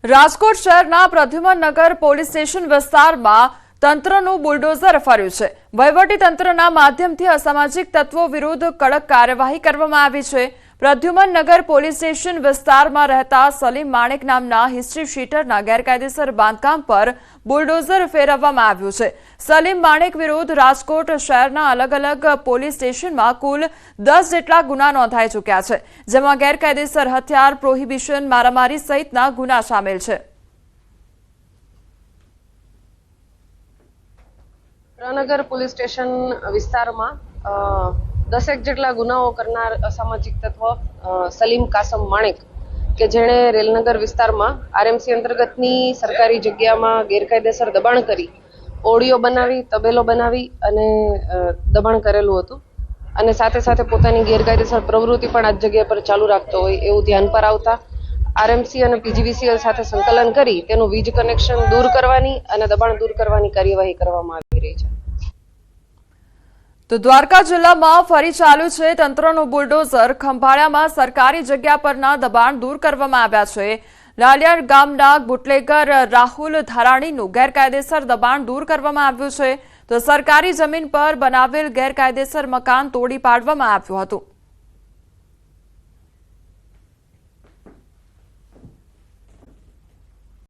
રાજકોટ શહેરના પ્રદ્યુમનનગર police station વિસ્તારમાં તંત્રનું bulldozer ફર્યું છે। વહીવટી તંત્રના માધ્યમથી અસામાજિક તત્વો વિરુદ્ધ કડક કાર્યવાહી કરવામાં આવી છે। પ્રદ્યુમનનગર પોલીસ સ્ટેશન વિસ્તારમાં રહેતા સલીમ માણેક નામના હિસ્ટ્રી શીટરના ગેરકાયદેસર બાંધકામ પર બુલડોઝર ફેરવવામાં આવ્યું છે। સલીમ માણેક વિરુદ્ધ રાજકોટ શહેરના અલગ અલગ પોલીસ સ્ટેશનમાં કુલ 10 જેટલા ગુના નોંધાઈ ચૂક્યા છે, જેમાં ગેરકાયદેસર હથિયાર, પ્રોહિબિશન, મારામારી સહિતના ગુના સામેલ છે। નગર પોલીસ સ્ટેશન વિસ્તારમાં 10 જેટલા ગુનાઓ કરનાર અસામાજિક તત્વ સલીમ કાસમ માણેક કે જેણે રેલનગર વિસ્તારમાં આરએમસી અંતર્ગતની સરકારી જગ્યામાં ગેરકાયદેસર દબાણ કરી ઓડિયો બનાવી, તબેલો બનાવી અને દબાણ કરેલું હતું અને સાથે સાથે પોતાની ગેરકાયદેસર પ્રવૃત્તિ પણ આ જગ્યા પર ચાલુ રાખતો હોય એવું ધ્યાન પર આવતા આરએમસી અને પીજીવીસીએલ સાથે સંકલન કરી તેનું વીજ કનેક્શન દૂર કરવાની અને દબાણ દૂર કરવાની કાર્યવાહી કરવામાં આવી રહી છે। તો દ્વારકા જિલ્લામાં ફરી ચાલુ છે તંત્રનું બુલડોઝર। ખંભાળિયામાં સરકારી જગ્યા પરના દબાણ દૂર કરવામાં આવ્યા છે। લાલિયાડ ગામના બુટલેગર રાહુલ ધારાણીનું ગેરકાયદેસર દબાણ દૂર કરવામાં આવ્યું છે, તો સરકારી જમીન પર બનાવેલ ગેરકાયદેસર મકાન તોડી પાડવામાં આવ્યું હતું।